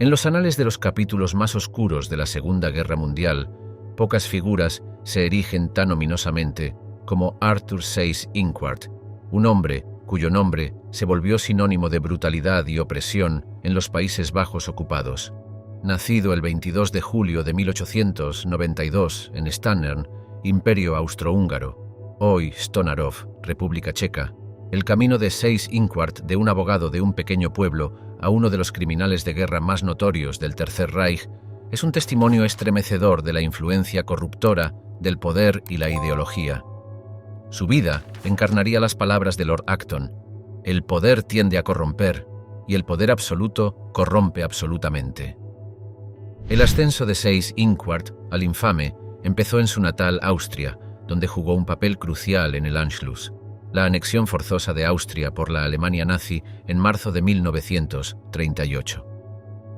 En los anales de los capítulos más oscuros de la Segunda Guerra Mundial, pocas figuras se erigen tan ominosamente como Arthur Seyss-Inquart, un hombre cuyo nombre se volvió sinónimo de brutalidad y opresión en los Países Bajos ocupados. Nacido el 22 de julio de 1892 en Stannern, Imperio Austrohúngaro, hoy Stonarov, República Checa, el camino de Seyss-Inquart de un abogado de un pequeño pueblo a uno de los criminales de guerra más notorios del Tercer Reich es un testimonio estremecedor de la influencia corruptora del poder y la ideología. Su vida encarnaría las palabras de Lord Acton: el poder tiende a corromper y el poder absoluto corrompe absolutamente. El ascenso de Seyss-Inquart al infame empezó en su natal Austria, donde jugó un papel crucial en el Anschluss, la anexión forzosa de Austria por la Alemania nazi en marzo de 1938.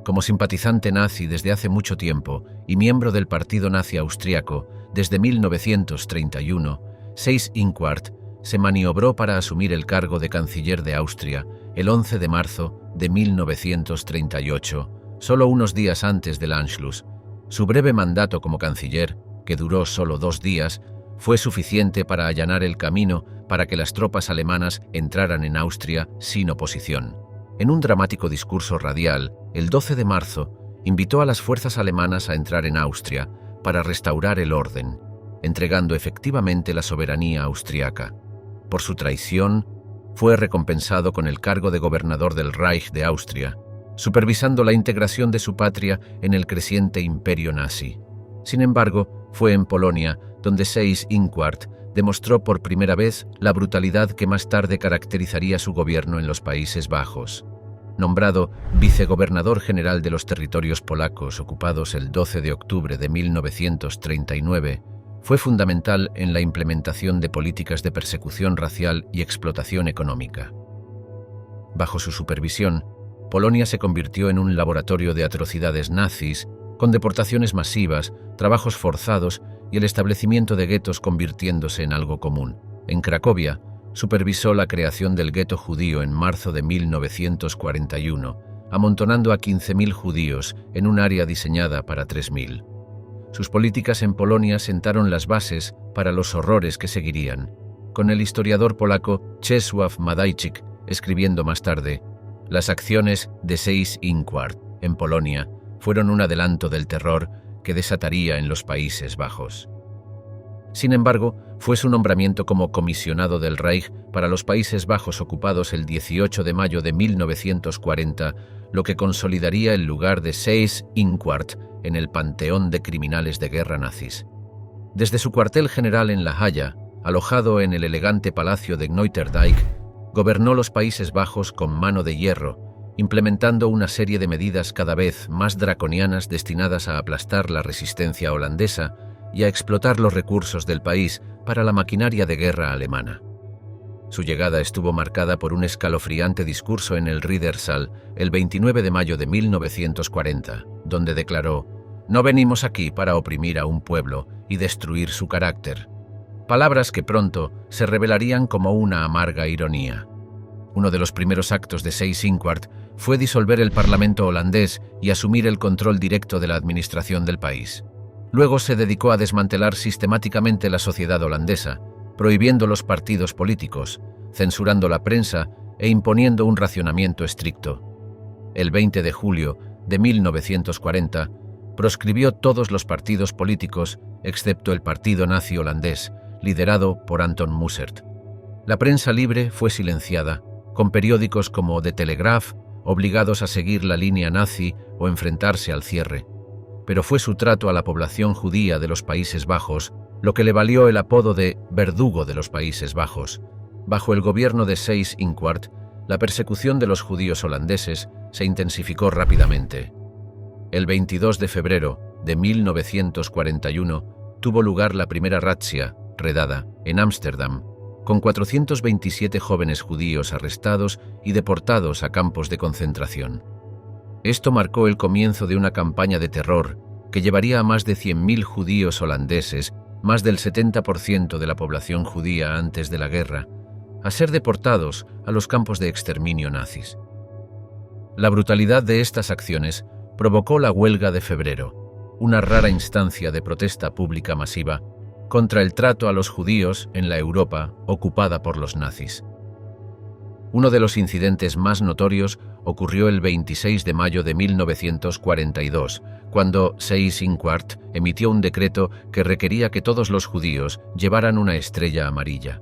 Como simpatizante nazi desde hace mucho tiempo y miembro del Partido Nazi Austriaco desde 1931, Seyss-Inquart se maniobró para asumir el cargo de canciller de Austria el 11 de marzo de 1938, solo unos días antes del Anschluss. Su breve mandato como canciller, que duró solo 2 días, fue suficiente para allanar el camino para que las tropas alemanas entraran en Austria sin oposición. En un dramático discurso radial, el 12 de marzo, invitó a las fuerzas alemanas a entrar en Austria para restaurar el orden, entregando efectivamente la soberanía austriaca. Por su traición, fue recompensado con el cargo de gobernador del Reich de Austria, supervisando la integración de su patria en el creciente imperio nazi. Sin embargo, fue en Polonia donde Seyss-Inquart demostró por primera vez la brutalidad que más tarde caracterizaría su gobierno en los Países Bajos. Nombrado vicegobernador general de los territorios polacos ocupados el 12 de octubre de 1939, fue fundamental en la implementación de políticas de persecución racial y explotación económica. Bajo su supervisión, Polonia se convirtió en un laboratorio de atrocidades nazis, con deportaciones masivas, trabajos forzados y el establecimiento de guetos convirtiéndose en algo común. En Cracovia, supervisó la creación del gueto judío en marzo de 1941, amontonando a 15.000 judíos en un área diseñada para 3.000. Sus políticas en Polonia sentaron las bases para los horrores que seguirían, con el historiador polaco Czesław Madajczyk escribiendo más tarde: las acciones de Seyss-Inquart en Polonia fueron un adelanto del terror que desataría en los Países Bajos. Sin embargo, fue su nombramiento como comisionado del Reich para los Países Bajos ocupados el 18 de mayo de 1940 lo que consolidaría el lugar de Seyss-Inquart en el panteón de criminales de guerra nazis. Desde su cuartel general en La Haya, alojado en el elegante palacio de Knoterdijk, gobernó los Países Bajos con mano de hierro, implementando una serie de medidas cada vez más draconianas destinadas a aplastar la resistencia holandesa y a explotar los recursos del país para la maquinaria de guerra alemana. Su llegada estuvo marcada por un escalofriante discurso en el Riddersaal el 29 de mayo de 1940, donde declaró: «No venimos aquí para oprimir a un pueblo y destruir su carácter», palabras que pronto se revelarían como una amarga ironía. Uno de los primeros actos de Seyss-Inquart fue disolver el Parlamento holandés y asumir el control directo de la administración del país. Luego se dedicó a desmantelar sistemáticamente la sociedad holandesa, prohibiendo los partidos políticos, censurando la prensa e imponiendo un racionamiento estricto. El 20 de julio de 1940, proscribió todos los partidos políticos excepto el Partido Nazi Holandés, liderado por Anton Mussert. La prensa libre fue silenciada, con periódicos como The Telegraph obligados a seguir la línea nazi o enfrentarse al cierre. Pero fue su trato a la población judía de los Países Bajos lo que le valió el apodo de «verdugo de los Países Bajos». Bajo el gobierno de Seyss-Inquart, la persecución de los judíos holandeses se intensificó rápidamente. El 22 de febrero de 1941 tuvo lugar la primera razzia, redada, en Ámsterdam, con 427 jóvenes judíos arrestados y deportados a campos de concentración. Esto marcó el comienzo de una campaña de terror que llevaría a más de 100.000 judíos holandeses, más del 70% de la población judía antes de la guerra, a ser deportados a los campos de exterminio nazis. La brutalidad de estas acciones provocó la huelga de febrero, una rara instancia de protesta pública masiva contra el trato a los judíos en la Europa ocupada por los nazis. Uno de los incidentes más notorios ocurrió el 26 de mayo de 1942, cuando Seyss-Inquart emitió un decreto que requería que todos los judíos llevaran una estrella amarilla.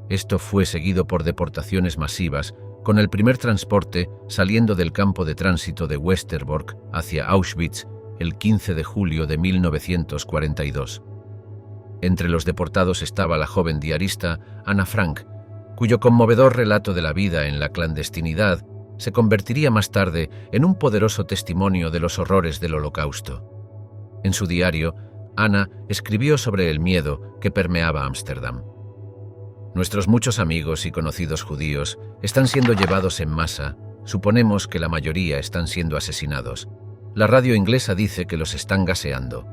Esto fue seguido por deportaciones masivas, con el primer transporte saliendo del campo de tránsito de Westerbork hacia Auschwitz el 15 de julio de 1942. Entre los deportados estaba la joven diarista Anna Frank, cuyo conmovedor relato de la vida en la clandestinidad se convertiría más tarde en un poderoso testimonio de los horrores del Holocausto. En su diario, Anna escribió sobre el miedo que permeaba Ámsterdam. Nuestros muchos amigos y conocidos judíos están siendo llevados en masa, suponemos que la mayoría están siendo asesinados. La radio inglesa dice que los están gaseando.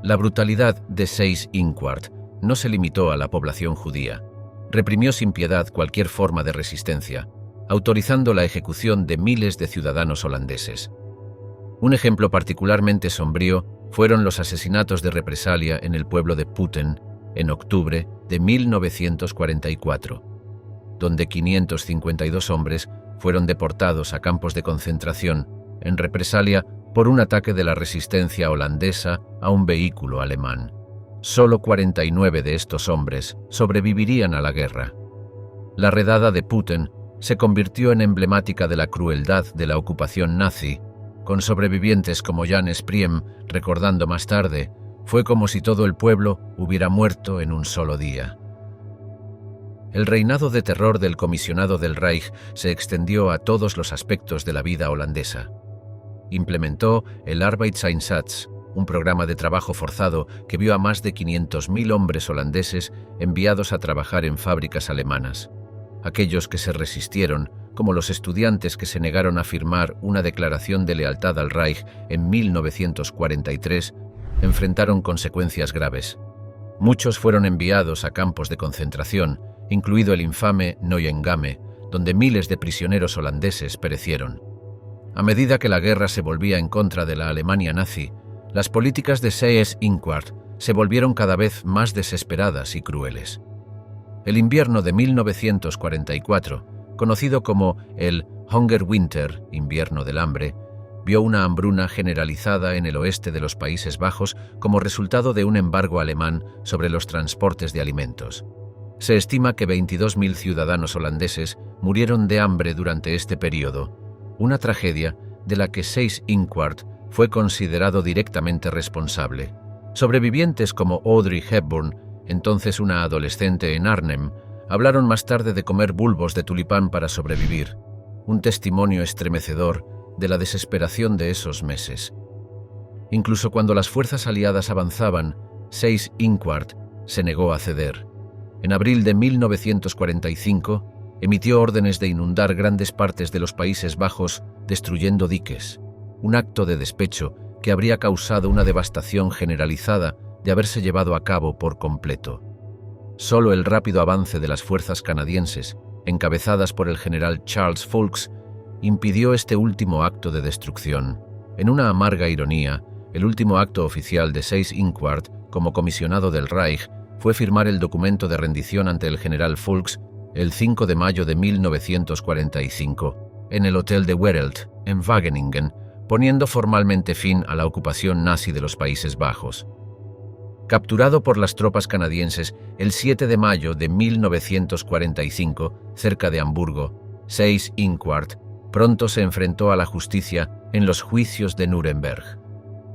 La brutalidad de Seyss-Inquart no se limitó a la población judía. Reprimió sin piedad cualquier forma de resistencia, autorizando la ejecución de miles de ciudadanos holandeses. Un ejemplo particularmente sombrío fueron los asesinatos de represalia en el pueblo de Putten en octubre de 1944, donde 552 hombres fueron deportados a campos de concentración en represalia por un ataque de la resistencia holandesa a un vehículo alemán. Solo 49 de estos hombres sobrevivirían a la guerra. La redada de Putten se convirtió en emblemática de la crueldad de la ocupación nazi, con sobrevivientes como Jan Spriem recordando más tarde: fue como si todo el pueblo hubiera muerto en un solo día. El reinado de terror del comisionado del Reich se extendió a todos los aspectos de la vida holandesa. Implementó el Arbeidseinsatz, un programa de trabajo forzado que vio a más de 500.000 hombres holandeses enviados a trabajar en fábricas alemanas. Aquellos que se resistieron, como los estudiantes que se negaron a firmar una declaración de lealtad al Reich en 1943, enfrentaron consecuencias graves. Muchos fueron enviados a campos de concentración, incluido el infame Neuengamme, donde miles de prisioneros holandeses perecieron. A medida que la guerra se volvía en contra de la Alemania nazi, las políticas de Seyss-Inquart se volvieron cada vez más desesperadas y crueles. El invierno de 1944, conocido como el Hungerwinter, invierno del hambre, vio una hambruna generalizada en el oeste de los Países Bajos como resultado de un embargo alemán sobre los transportes de alimentos. Se estima que 22.000 ciudadanos holandeses murieron de hambre durante este periodo, una tragedia de la que Seyss-Inquart fue considerado directamente responsable. Sobrevivientes como Audrey Hepburn, entonces una adolescente en Arnhem, hablaron más tarde de comer bulbos de tulipán para sobrevivir, un testimonio estremecedor de la desesperación de esos meses. Incluso cuando las fuerzas aliadas avanzaban, Seyss-Inquart se negó a ceder. En abril de 1945, emitió órdenes de inundar grandes partes de los Países Bajos destruyendo diques, un acto de despecho que habría causado una devastación generalizada de haberse llevado a cabo por completo. Solo el rápido avance de las fuerzas canadienses, encabezadas por el general Charles Foulkes, impidió este último acto de destrucción. En una amarga ironía, el último acto oficial de Seyss-Inquart como comisionado del Reich fue firmar el documento de rendición ante el general Foulkes el 5 de mayo de 1945 en el Hotel de Wereld, en Wageningen, poniendo formalmente fin a la ocupación nazi de los Países Bajos. Capturado por las tropas canadienses el 7 de mayo de 1945, cerca de Hamburgo, Seyss-Inquart pronto se enfrentó a la justicia en los juicios de Nuremberg.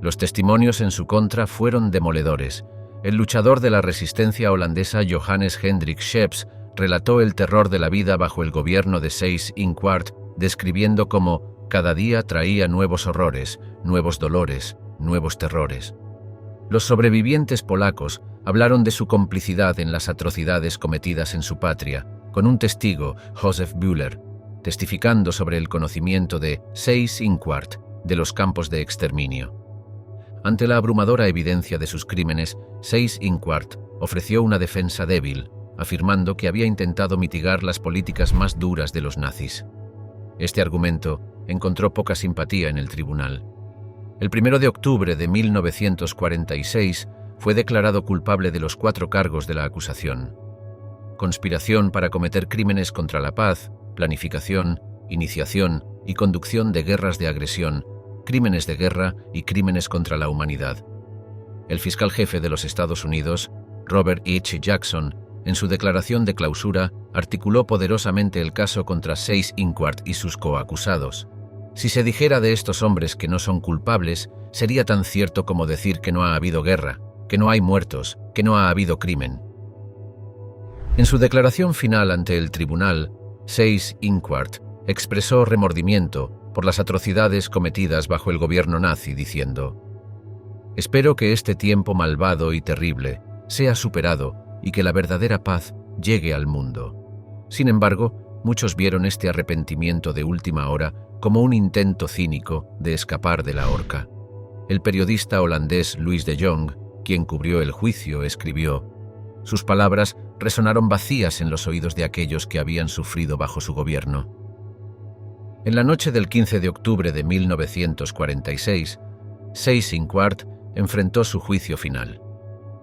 Los testimonios en su contra fueron demoledores. El luchador de la resistencia holandesa Johannes Hendrik Sheps relató el terror de la vida bajo el gobierno de Seyss-Inquart, describiendo cómo cada día traía nuevos horrores, nuevos dolores, nuevos terrores. Los sobrevivientes polacos hablaron de su complicidad en las atrocidades cometidas en su patria, con un testigo, Josef Bühler, testificando sobre el conocimiento de Seyss-Inquart de los campos de exterminio. Ante la abrumadora evidencia de sus crímenes, Seyss-Inquart ofreció una defensa débil, afirmando que había intentado mitigar las políticas más duras de los nazis. Este argumento encontró poca simpatía en el tribunal. El 1 de octubre de 1946 fue declarado culpable de los 4 cargos de la acusación: conspiración para cometer crímenes contra la paz, planificación, iniciación y conducción de guerras de agresión, crímenes de guerra y crímenes contra la humanidad. El fiscal jefe de los Estados Unidos, Robert H. Jackson, en su declaración de clausura, articuló poderosamente el caso contra Seyss Inquart y sus coacusados. Si se dijera de estos hombres que no son culpables, sería tan cierto como decir que no ha habido guerra, que no hay muertos, que no ha habido crimen. En su declaración final ante el tribunal, Seyss Inquart expresó remordimiento por las atrocidades cometidas bajo el gobierno nazi, diciendo: «Espero que este tiempo malvado y terrible sea superado y que la verdadera paz llegue al mundo». Sin embargo, muchos vieron este arrepentimiento de última hora como un intento cínico de escapar de la horca. El periodista holandés Louis de Jong, quien cubrió el juicio, escribió: «Sus palabras resonaron vacías en los oídos de aquellos que habían sufrido bajo su gobierno». En la noche del 15 de octubre de 1946, Seyss Inquart enfrentó su juicio final.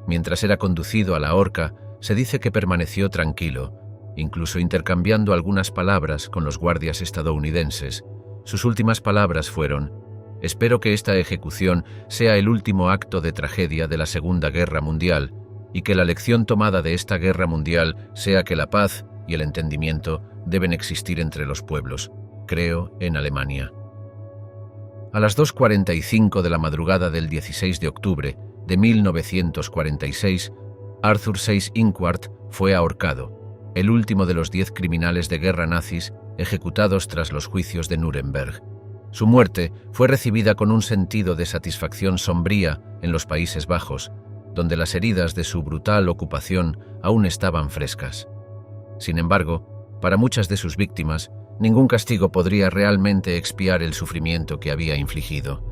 Mientras era conducido a la horca, se dice que permaneció tranquilo, incluso intercambiando algunas palabras con los guardias estadounidenses. Sus últimas palabras fueron: «Espero que esta ejecución sea el último acto de tragedia de la Segunda Guerra Mundial y que la lección tomada de esta guerra mundial sea que la paz y el entendimiento deben existir entre los pueblos. Creo en Alemania». A las 2:45 de la madrugada del 16 de octubre de 1946, Arthur Seyss Inquart fue ahorcado, el último de los 10 criminales de guerra nazis ejecutados tras los juicios de Nuremberg. Su muerte fue recibida con un sentido de satisfacción sombría en los Países Bajos, donde las heridas de su brutal ocupación aún estaban frescas. Sin embargo, para muchas de sus víctimas, ningún castigo podría realmente expiar el sufrimiento que había infligido.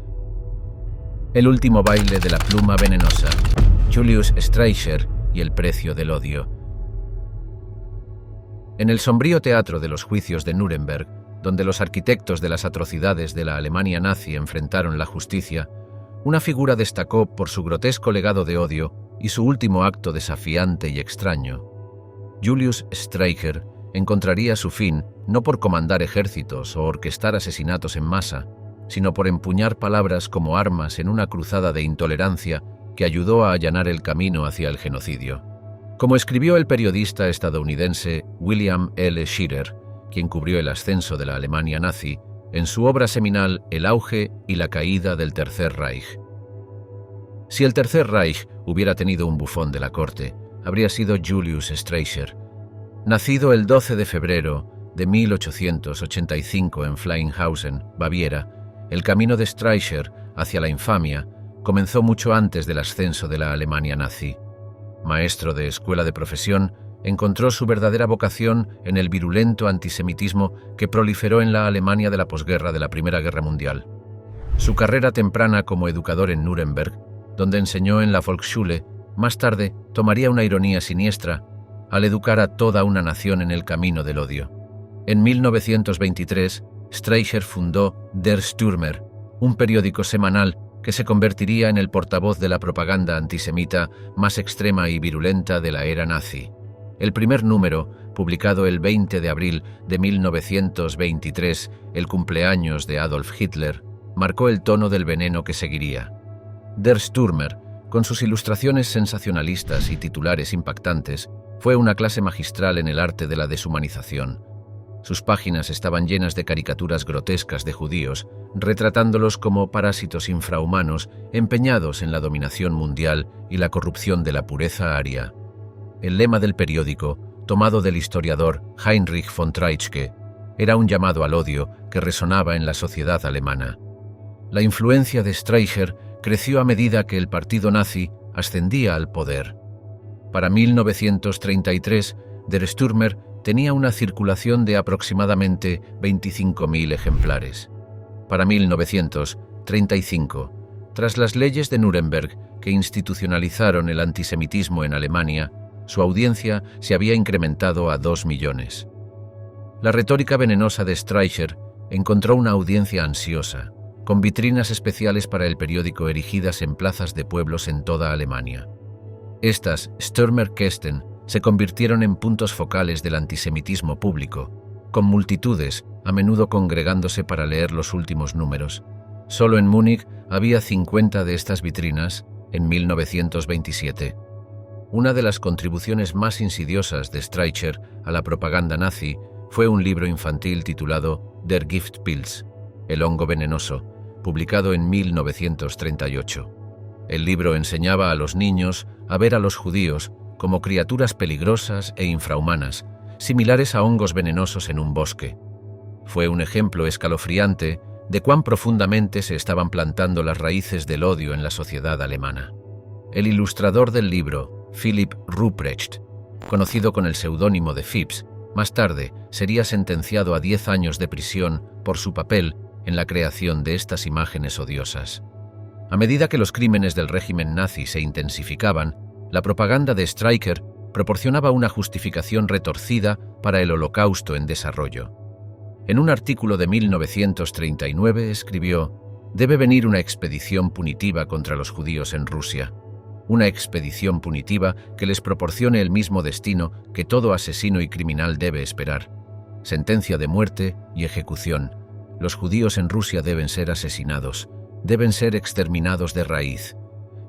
El último baile de la pluma venenosa, Julius Streicher y el precio del odio. En el sombrío teatro de los juicios de Nuremberg, donde los arquitectos de las atrocidades de la Alemania nazi enfrentaron la justicia, una figura destacó por su grotesco legado de odio y su último acto desafiante y extraño. Julius Streicher encontraría su fin no por comandar ejércitos o orquestar asesinatos en masa, sino por empuñar palabras como armas en una cruzada de intolerancia que ayudó a allanar el camino hacia el genocidio. Como escribió el periodista estadounidense William L. Shirer, quien cubrió el ascenso de la Alemania nazi, en su obra seminal El auge y la caída del Tercer Reich: si el Tercer Reich hubiera tenido un bufón de la corte, habría sido Julius Streicher. Nacido el 12 de febrero de 1885 en Fleinhausen, Baviera, el camino de Streicher hacia la infamia comenzó mucho antes del ascenso de la Alemania nazi. Maestro de escuela de profesión, encontró su verdadera vocación en el virulento antisemitismo que proliferó en la Alemania de la posguerra de la Primera Guerra Mundial. Su carrera temprana como educador en Nuremberg, donde enseñó en la Volksschule, más tarde tomaría una ironía siniestra al educar a toda una nación en el camino del odio. En 1923, Streicher fundó Der Stürmer, un periódico semanal que se convertiría en el portavoz de la propaganda antisemita más extrema y virulenta de la era nazi. El primer número, publicado el 20 de abril de 1923, el cumpleaños de Adolf Hitler, marcó el tono del veneno que seguiría. Der Stürmer, con sus ilustraciones sensacionalistas y titulares impactantes, fue una clase magistral en el arte de la deshumanización. Sus páginas estaban llenas de caricaturas grotescas de judíos, retratándolos como parásitos infrahumanos empeñados en la dominación mundial y la corrupción de la pureza aria. El lema del periódico, tomado del historiador Heinrich von Treitschke, era un llamado al odio que resonaba en la sociedad alemana. La influencia de Streicher creció a medida que el partido nazi ascendía al poder. Para 1933, Der Stürmer tenía una circulación de aproximadamente 25.000 ejemplares. Para 1935, tras las leyes de Nuremberg que institucionalizaron el antisemitismo en Alemania, su audiencia se había incrementado a 2 millones. La retórica venenosa de Streicher encontró una audiencia ansiosa, con vitrinas especiales para el periódico erigidas en plazas de pueblos en toda Alemania. Estas, Stürmerkästen, se convirtieron en puntos focales del antisemitismo público, con multitudes, a menudo congregándose para leer los últimos números. Solo en Múnich había 50 de estas vitrinas en 1927. Una de las contribuciones más insidiosas de Streicher a la propaganda nazi fue un libro infantil titulado Der Giftpilz, el hongo venenoso, publicado en 1938. El libro enseñaba a los niños a ver a los judíos como criaturas peligrosas e infrahumanas, similares a hongos venenosos en un bosque. Fue un ejemplo escalofriante de cuán profundamente se estaban plantando las raíces del odio en la sociedad alemana. El ilustrador del libro, Philipp Ruprecht, conocido con el seudónimo de Phipps, más tarde sería sentenciado a 10 años de prisión por su papel en la creación de estas imágenes odiosas. A medida que los crímenes del régimen nazi se intensificaban, la propaganda de Streicher proporcionaba una justificación retorcida para el Holocausto en desarrollo. En un artículo de 1939 escribió: «Debe venir una expedición punitiva contra los judíos en Rusia. Una expedición punitiva que les proporcione el mismo destino que todo asesino y criminal debe esperar. Sentencia de muerte y ejecución. Los judíos en Rusia deben ser asesinados, deben ser exterminados de raíz».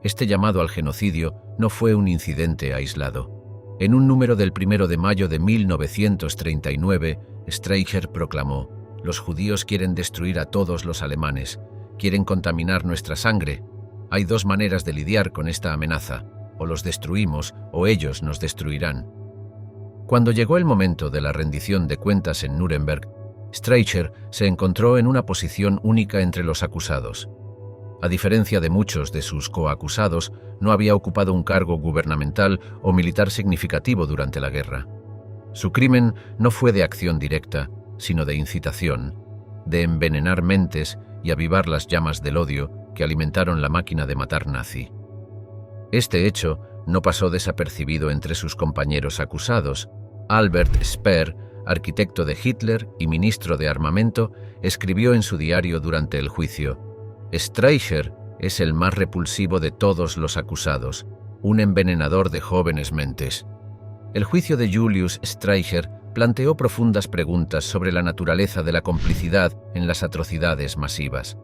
Este llamado al genocidio no fue un incidente aislado. En un número del 1 de mayo de 1939, Streicher proclamó: «Los judíos quieren destruir a todos los alemanes, quieren contaminar nuestra sangre. Hay dos maneras de lidiar con esta amenaza: o los destruimos o ellos nos destruirán». Cuando llegó el momento de la rendición de cuentas en Nuremberg, Streicher se encontró en una posición única entre los acusados. A diferencia de muchos de sus coacusados, no había ocupado un cargo gubernamental o militar significativo durante la guerra. Su crimen no fue de acción directa, sino de incitación, de envenenar mentes y avivar las llamas del odio que alimentaron la máquina de matar nazi. Este hecho no pasó desapercibido entre sus compañeros acusados. Albert Speer, arquitecto de Hitler y ministro de Armamento, escribió en su diario durante el juicio: «Streicher es el más repulsivo de todos los acusados, un envenenador de jóvenes mentes». El juicio de Julius Streicher planteó profundas preguntas sobre la naturaleza de la complicidad en las atrocidades masivas.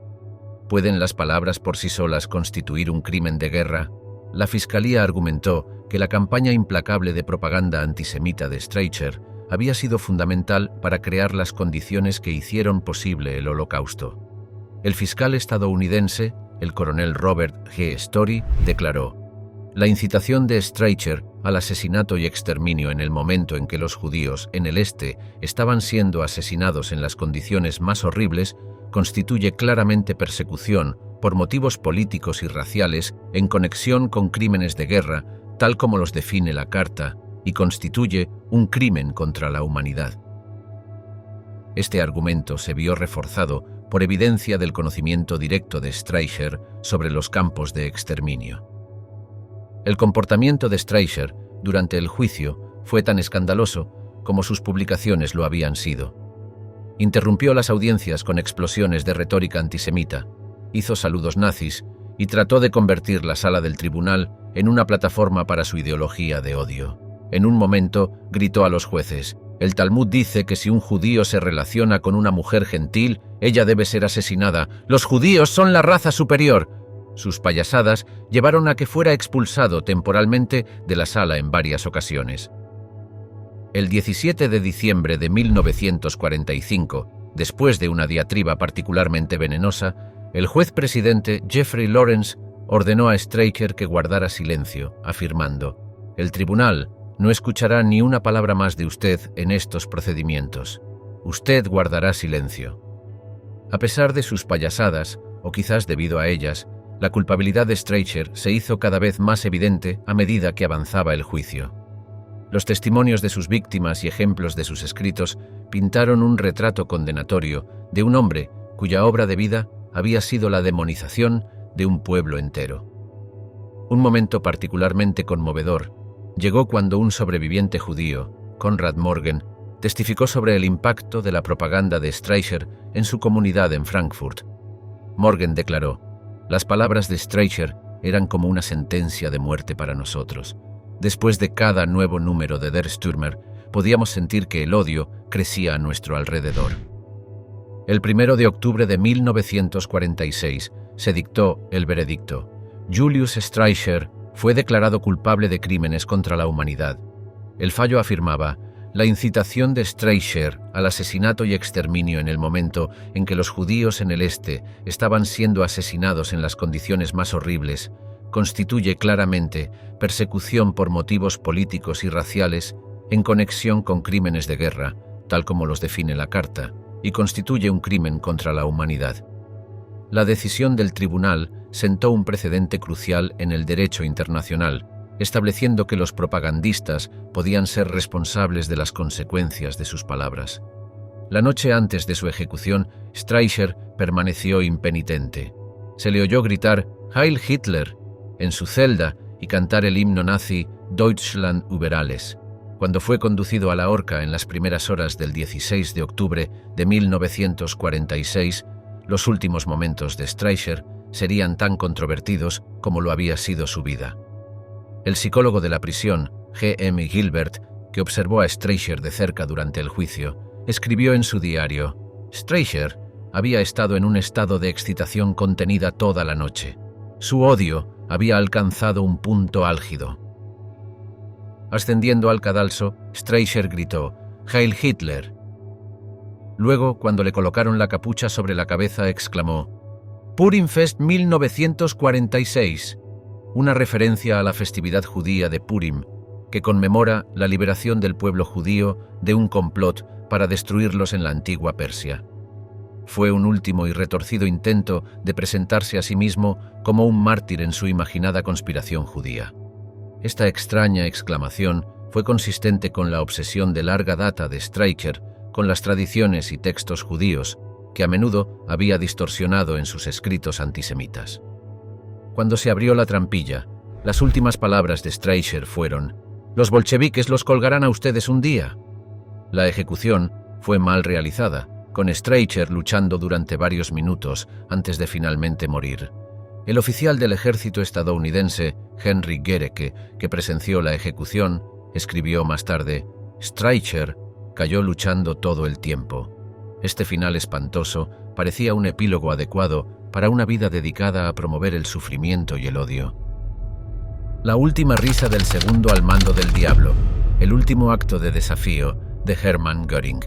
¿Pueden las palabras por sí solas constituir un crimen de guerra? La Fiscalía argumentó que la campaña implacable de propaganda antisemita de Streicher había sido fundamental para crear las condiciones que hicieron posible el Holocausto. El fiscal estadounidense, el coronel Robert G. Story, declaró: «La incitación de Streicher al asesinato y exterminio en el momento en que los judíos en el este estaban siendo asesinados en las condiciones más horribles constituye claramente persecución por motivos políticos y raciales en conexión con crímenes de guerra, tal como los define la Carta, y constituye un crimen contra la humanidad». Este argumento se vio reforzado por evidencia del conocimiento directo de Streicher sobre los campos de exterminio. El comportamiento de Streicher durante el juicio fue tan escandaloso como sus publicaciones lo habían sido. Interrumpió las audiencias con explosiones de retórica antisemita, hizo saludos nazis y trató de convertir la sala del tribunal en una plataforma para su ideología de odio. En un momento gritó a los jueces: «El Talmud dice que si un judío se relaciona con una mujer gentil, ella debe ser asesinada. Los judíos son la raza superior». Sus payasadas llevaron a que fuera expulsado temporalmente de la sala en varias ocasiones. El 17 de diciembre de 1945, después de una diatriba particularmente venenosa, el juez presidente Jeffrey Lawrence ordenó a Streicher que guardara silencio, afirmando: «El tribunal no escuchará ni una palabra más de usted en estos procedimientos. Usted guardará silencio». A pesar de sus payasadas, o quizás debido a ellas, la culpabilidad de Streicher se hizo cada vez más evidente a medida que avanzaba el juicio. Los testimonios de sus víctimas y ejemplos de sus escritos pintaron un retrato condenatorio de un hombre cuya obra de vida había sido la demonización de un pueblo entero. Un momento particularmente conmovedor llegó cuando un sobreviviente judío, Konrad Morgen, testificó sobre el impacto de la propaganda de Streicher en su comunidad en Frankfurt. Morgan declaró: «Las palabras de Streicher eran como una sentencia de muerte para nosotros. Después de cada nuevo número de Der Stürmer, podíamos sentir que el odio crecía a nuestro alrededor». El 1 de octubre de 1946 se dictó el veredicto. Julius Streicher fue declarado culpable de crímenes contra la humanidad. El fallo afirmaba: la incitación de Streicher al asesinato y exterminio en el momento en que los judíos en el este estaban siendo asesinados en las condiciones más horribles constituye claramente persecución por motivos políticos y raciales en conexión con crímenes de guerra, tal como los define la Carta, y constituye un crimen contra la humanidad. La decisión del tribunal sentó un precedente crucial en el derecho internacional, estableciendo que los propagandistas podían ser responsables de las consecuencias de sus palabras. La noche antes de su ejecución, Streicher permaneció impenitente. Se le oyó gritar «Heil Hitler» en su celda y cantar el himno nazi «Deutschland über alles». Cuando fue conducido a la horca en las primeras horas del 16 de octubre de 1946, los últimos momentos de Streicher serían tan controvertidos como lo había sido su vida. El psicólogo de la prisión, G. M. Gilbert, que observó a Streicher de cerca durante el juicio, escribió en su diario: «Streicher había estado en un estado de excitación contenida toda la noche. Su odio había alcanzado un punto álgido». Ascendiendo al cadalso, Streicher gritó «Heil Hitler». Luego, cuando le colocaron la capucha sobre la cabeza, exclamó «Purimfest 1946», una referencia a la festividad judía de Purim, que conmemora la liberación del pueblo judío de un complot para destruirlos en la antigua Persia. Fue un último y retorcido intento de presentarse a sí mismo como un mártir en su imaginada conspiración judía. Esta extraña exclamación fue consistente con la obsesión de larga data de Streicher con las tradiciones y textos judíos, que a menudo había distorsionado en sus escritos antisemitas. Cuando se abrió la trampilla, las últimas palabras de Streicher fueron: «Los bolcheviques los colgarán a ustedes un día». La ejecución fue mal realizada, con Streicher luchando durante varios minutos antes de finalmente morir. El oficial del ejército estadounidense, Henry Gericke, que presenció la ejecución, escribió más tarde: «Streicher cayó luchando todo el tiempo». Este final espantoso parecía un epílogo adecuado para una vida dedicada a promover el sufrimiento y el odio. La última risa del segundo al mando del diablo, el último acto de desafío de Hermann Göring.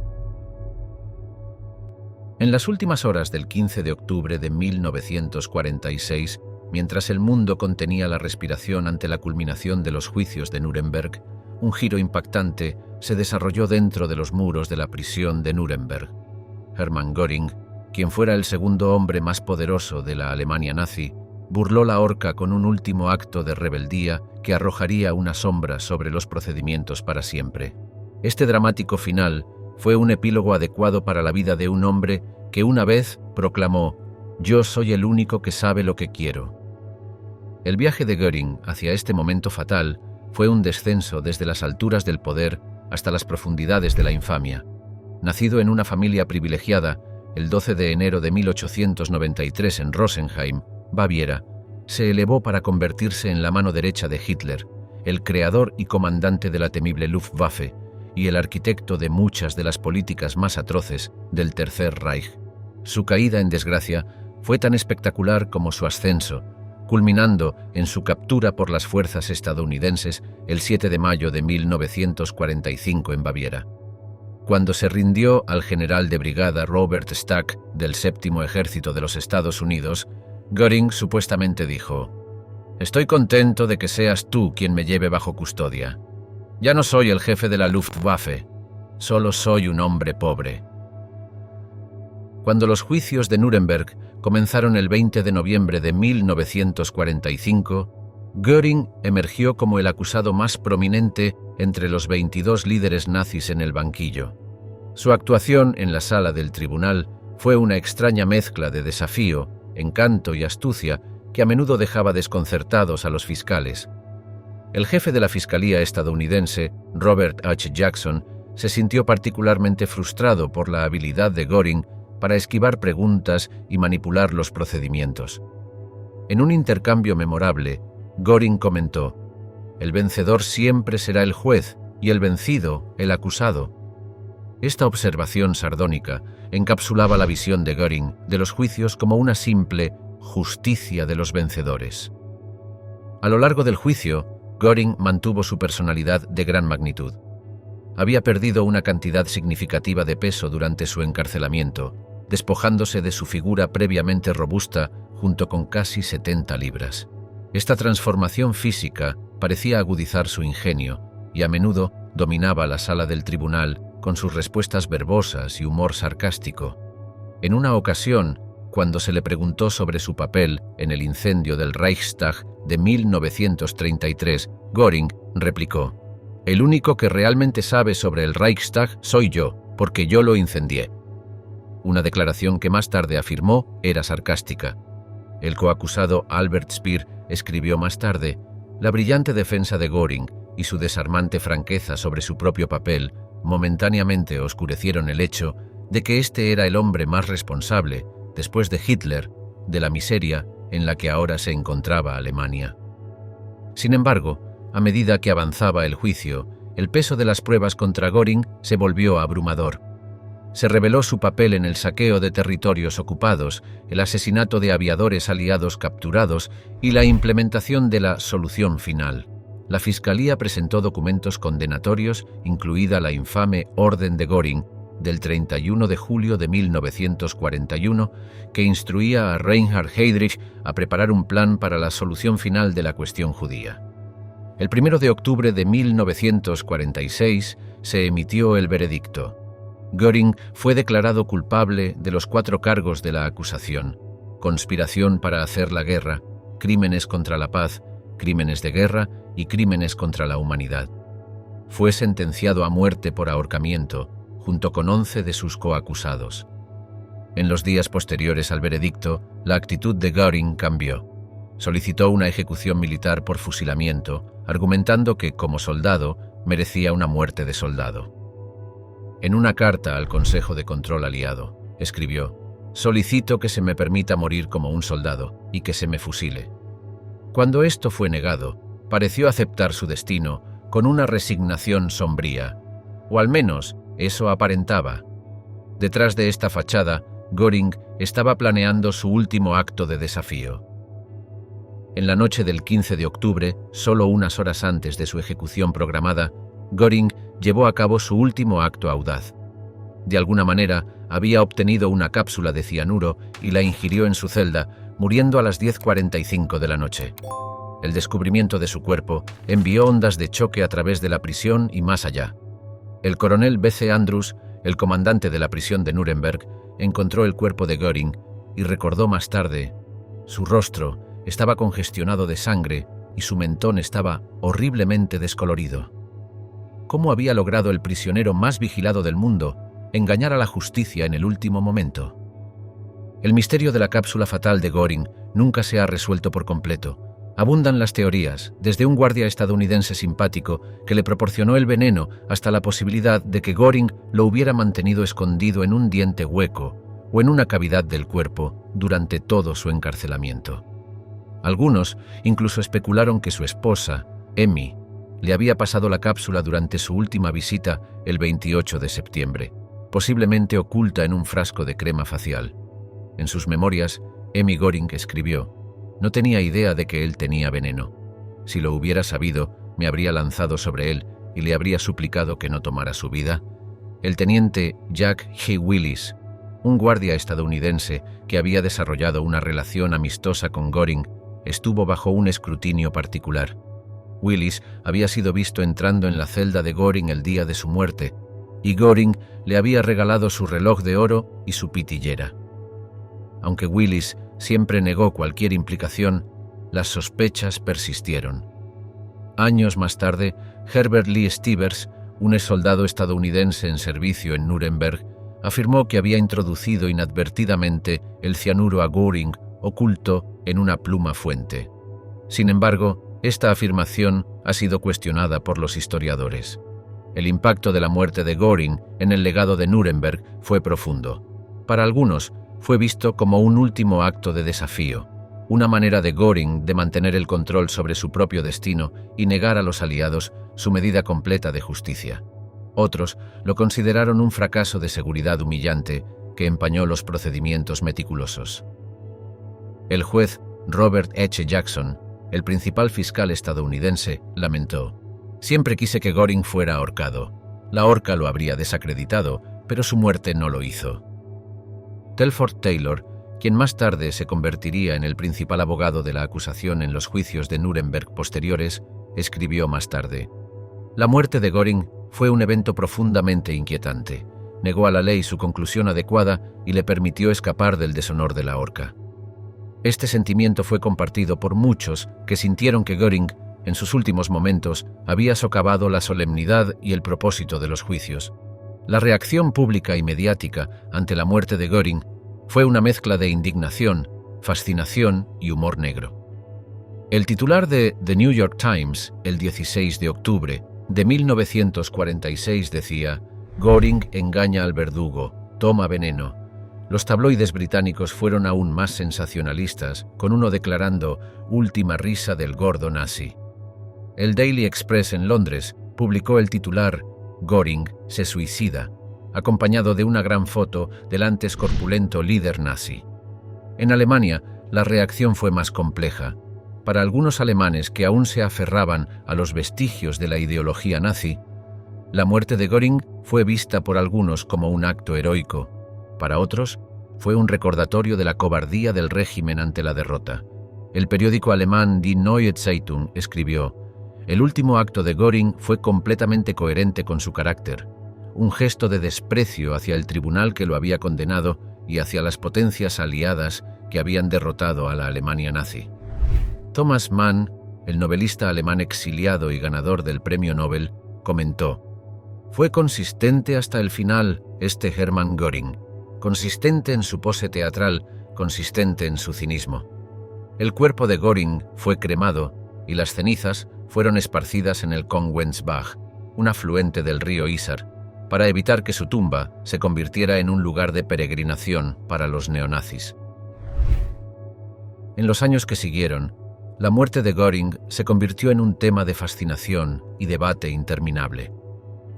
En las últimas horas del 15 de octubre de 1946, mientras el mundo contenía la respiración ante la culminación de los juicios de Nuremberg, un giro impactante se desarrolló dentro de los muros de la prisión de Nuremberg. Hermann Göring, quien fuera el segundo hombre más poderoso de la Alemania nazi, burló la horca con un último acto de rebeldía que arrojaría una sombra sobre los procedimientos para siempre. Este dramático final fue un epílogo adecuado para la vida de un hombre que una vez proclamó: «Yo soy el único que sabe lo que quiero». El viaje de Göring hacia este momento fatal fue un descenso desde las alturas del poder hasta las profundidades de la infamia. Nacido en una familia privilegiada, el 12 de enero de 1893 en Rosenheim, Baviera, se elevó para convertirse en la mano derecha de Hitler, el creador y comandante de la temible Luftwaffe y el arquitecto de muchas de las políticas más atroces del Tercer Reich. Su caída en desgracia fue tan espectacular como su ascenso, culminando en su captura por las fuerzas estadounidenses el 7 de mayo de 1945 en Baviera. Cuando se rindió al general de brigada Robert Stack del Séptimo Ejército de los Estados Unidos, Göring supuestamente dijo: «Estoy contento de que seas tú quien me lleve bajo custodia. Ya no soy el jefe de la Luftwaffe, solo soy un hombre pobre». Cuando los juicios de Nuremberg comenzaron el 20 de noviembre de 1945, Göring emergió como el acusado más prominente entre los 22 líderes nazis en el banquillo. Su actuación en la sala del tribunal fue una extraña mezcla de desafío, encanto y astucia que a menudo dejaba desconcertados a los fiscales. El jefe de la fiscalía estadounidense, Robert H. Jackson, se sintió particularmente frustrado por la habilidad de Göring para esquivar preguntas y manipular los procedimientos. En un intercambio memorable, Göring comentó: «El vencedor siempre será el juez y el vencido el acusado». Esta observación sardónica encapsulaba la visión de Göring de los juicios como una simple justicia de los vencedores. A lo largo del juicio, Göring mantuvo su personalidad de gran magnitud. Había perdido una cantidad significativa de peso durante su encarcelamiento, despojándose de su figura previamente robusta junto con casi 70 libras. Esta transformación física parecía agudizar su ingenio y a menudo dominaba la sala del tribunal con sus respuestas verbosas y humor sarcástico. En una ocasión, cuando se le preguntó sobre su papel en el incendio del Reichstag de 1933, Göring replicó: «El único que realmente sabe sobre el Reichstag soy yo, porque yo lo incendié». Una declaración que más tarde afirmó era sarcástica. El coacusado Albert Speer escribió más tarde: «La brillante defensa de Göring y su desarmante franqueza sobre su propio papel momentáneamente oscurecieron el hecho de que este era el hombre más responsable, después de Hitler, de la miseria en la que ahora se encontraba Alemania». Sin embargo, a medida que avanzaba el juicio, el peso de las pruebas contra Göring se volvió abrumador. Se reveló su papel en el saqueo de territorios ocupados, el asesinato de aviadores aliados capturados y la implementación de la solución final. La Fiscalía presentó documentos condenatorios, incluida la infame Orden de Göring, del 31 de julio de 1941, que instruía a Reinhard Heydrich a preparar un plan para la solución final de la cuestión judía. El 1 de octubre de 1946 se emitió el veredicto. Göring fue declarado culpable de los 4 cargos de la acusación: conspiración para hacer la guerra, crímenes contra la paz, crímenes de guerra y crímenes contra la humanidad. Fue sentenciado a muerte por ahorcamiento, junto con 11 de sus coacusados. En los días posteriores al veredicto, la actitud de Göring cambió. Solicitó una ejecución militar por fusilamiento, argumentando que, como soldado, merecía una muerte de soldado. En una carta al Consejo de Control Aliado, escribió: «Solicito que se me permita morir como un soldado y que se me fusile». Cuando esto fue negado, pareció aceptar su destino con una resignación sombría, o al menos eso aparentaba. Detrás de esta fachada, Göring estaba planeando su último acto de desafío. En la noche del 15 de octubre, solo unas horas antes de su ejecución programada, Göring llevó a cabo su último acto audaz. De alguna manera, había obtenido una cápsula de cianuro y la ingirió en su celda, muriendo a las 10:45 de la noche. El descubrimiento de su cuerpo envió ondas de choque a través de la prisión y más allá. El coronel B.C. Andrews, el comandante de la prisión de Nuremberg, encontró el cuerpo de Göring y recordó más tarde: «Su rostro estaba congestionado de sangre y su mentón estaba horriblemente descolorido». ¿Cómo había logrado el prisionero más vigilado del mundo engañar a la justicia en el último momento? El misterio de la cápsula fatal de Göring nunca se ha resuelto por completo. Abundan las teorías, desde un guardia estadounidense simpático que le proporcionó el veneno hasta la posibilidad de que Göring lo hubiera mantenido escondido en un diente hueco o en una cavidad del cuerpo durante todo su encarcelamiento. Algunos incluso especularon que su esposa, Emmy, le había pasado la cápsula durante su última visita el 28 de septiembre, posiblemente oculta en un frasco de crema facial. En sus memorias, Emmy Göring escribió: «No tenía idea de que él tenía veneno. Si lo hubiera sabido, me habría lanzado sobre él y le habría suplicado que no tomara su vida». El teniente Jack G. Willis, un guardia estadounidense que había desarrollado una relación amistosa con Göring, estuvo bajo un escrutinio particular. Willis había sido visto entrando en la celda de Göring el día de su muerte, y Göring le había regalado su reloj de oro y su pitillera. Aunque Willis siempre negó cualquier implicación, las sospechas persistieron. Años más tarde, Herbert Lee Stivers, un exsoldado estadounidense en servicio en Nuremberg, afirmó que había introducido inadvertidamente el cianuro a Göring oculto en una pluma fuente. Sin embargo, esta afirmación ha sido cuestionada por los historiadores. El impacto de la muerte de Göring en el legado de Nuremberg fue profundo. Para algunos, fue visto como un último acto de desafío, una manera de Göring de mantener el control sobre su propio destino y negar a los aliados su medida completa de justicia. Otros lo consideraron un fracaso de seguridad humillante que empañó los procedimientos meticulosos. El juez Robert H. Jackson, el principal fiscal estadounidense, lamentó: «Siempre quise que Göring fuera ahorcado. La horca lo habría desacreditado, pero su muerte no lo hizo». Telford Taylor, quien más tarde se convertiría en el principal abogado de la acusación en los juicios de Nuremberg posteriores, escribió más tarde: «La muerte de Göring fue un evento profundamente inquietante. Negó a la ley su conclusión adecuada y le permitió escapar del deshonor de la horca». Este sentimiento fue compartido por muchos que sintieron que Göring, en sus últimos momentos, había socavado la solemnidad y el propósito de los juicios. La reacción pública y mediática ante la muerte de Göring fue una mezcla de indignación, fascinación y humor negro. El titular de The New York Times, el 16 de octubre de 1946 decía: «Göring engaña al verdugo, toma veneno». Los tabloides británicos fueron aún más sensacionalistas, con uno declarando «última risa del gordo nazi». El Daily Express en Londres publicó el titular «Göring se suicida», acompañado de una gran foto del antes corpulento líder nazi. En Alemania, la reacción fue más compleja. Para algunos alemanes que aún se aferraban a los vestigios de la ideología nazi, la muerte de Göring fue vista por algunos como un acto heroico. Para otros, fue un recordatorio de la cobardía del régimen ante la derrota. El periódico alemán Die Neue Zeitung escribió: «El último acto de Göring fue completamente coherente con su carácter, un gesto de desprecio hacia el tribunal que lo había condenado y hacia las potencias aliadas que habían derrotado a la Alemania nazi». Thomas Mann, el novelista alemán exiliado y ganador del Premio Nobel, comentó: «Fue consistente hasta el final este Hermann Göring, consistente en su pose teatral, consistente en su cinismo. El cuerpo de Göring fue cremado y las cenizas fueron esparcidas en el Kongwensbach, un afluente del río Isar, para evitar que su tumba se convirtiera en un lugar de peregrinación para los neonazis». En los años que siguieron, la muerte de Göring se convirtió en un tema de fascinación y debate interminable.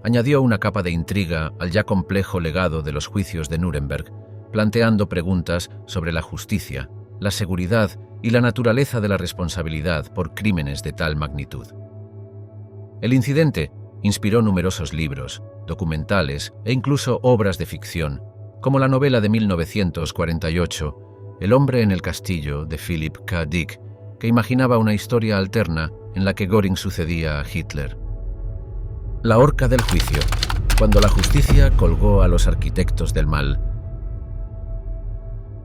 Añadió una capa de intriga al ya complejo legado de los juicios de Nuremberg, planteando preguntas sobre la justicia, la seguridad y la naturaleza de la responsabilidad por crímenes de tal magnitud. El incidente inspiró numerosos libros, documentales e incluso obras de ficción, como la novela de 1948, El hombre en el castillo, de Philip K. Dick, que imaginaba una historia alterna en la que Göring sucedía a Hitler. La horca del juicio, cuando la justicia colgó a los arquitectos del mal.